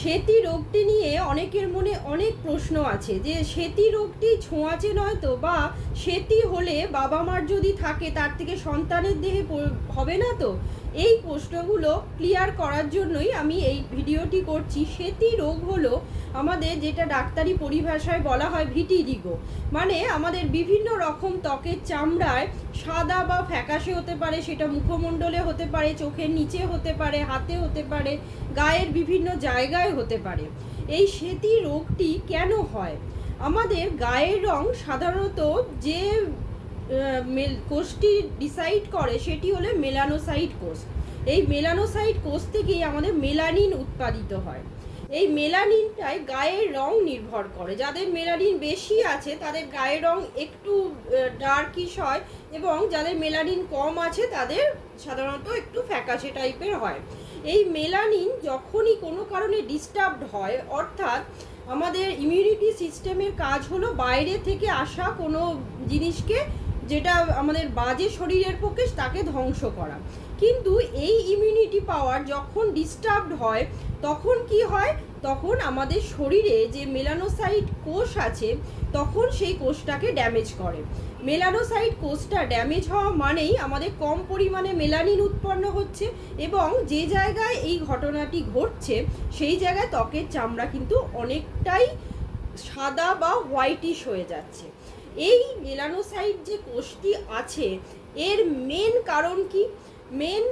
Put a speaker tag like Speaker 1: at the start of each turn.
Speaker 1: সেতি রোগটি নিয়ে অনেকের মনে অনেক প্রশ্ন আছে যে সেতি রোগটি ছোঁয়াচে নয় তো, বা সেতি হলে বাবা মার যদি থাকে তার থেকে সন্তানের দেহে হবে না তো। এই প্রশ্নগুলো ক্লিয়ার করার জন্যই আমি এই ভিডিওটি করছি। সেতি রোগ হলো আমাদের যেটা ডাক্তারি পরিভাষায় বলা হয় ভিটিরিগো, মানে আমাদের বিভিন্ন রকম ত্বকের চামড়ায় সাদা বা ফ্যাকাশে হতে পারে, সেটা মুখমণ্ডলে হতে পারে, চোখের নিচে হতে পারে, হাতে হতে পারে, গায়ের বিভিন্ন জায়গায় হতে পারে। এই সেতি রোগটি কেন হয়? আমাদের গায়ের রং সাধারণত যে কোষটি ডিসাইড করে সেটি হলো মেলানোসাইট কোষ। এই মেলানোসাইট কোষ থেকেই আমাদের মেলানিন উৎপাদিত হয়। এই মেলানিনটাই গায়ের রং নির্ভর করে। যাদের মেলানিন বেশি আছে তাদের গায়ের রং একটু ডার্কিশ হয়, এবং যাদের মেলানিন কম আছে তাদের সাধারণত একটু ফ্যাকাশে টাইপের হয়। এই মেলানিন যখনই কোনো কারণে ডিস্টার্বড হয়, অর্থাৎ আমাদের ইমিউনিটি সিস্টেমের কাজ হলো বাইরে থেকে আসা কোনো জিনিসকে, যেটা আমাদের বাজে শরীরের পক্ষে, তাকে ধ্বংস করা। কিন্তু এই ইমিউনিটি পাওয়ার যখন ডিস্টার্বড হয় তখন কি হয়? তখন আমাদের শরীরে যে মেলানোসাইট কোষ আছে তখন সেই কোষটাকে ড্যামেজ করে। মেলানোসাইট কোষটা ড্যামেজ হওয়া মানেই আমাদের কম পরিমাণে মেলানিন উৎপন্ন হচ্ছে, এবং যে জায়গায় এই ঘটনাটি ঘটছে সেই জায়গায় ত্বকের চামড়া কিন্তু অনেকটাই সাদা বা হোয়াইটিশ হয়ে যাচ্ছে। এই মেলানোসাইট যে কোষটি আছে এর মেন কারণ কি? মেন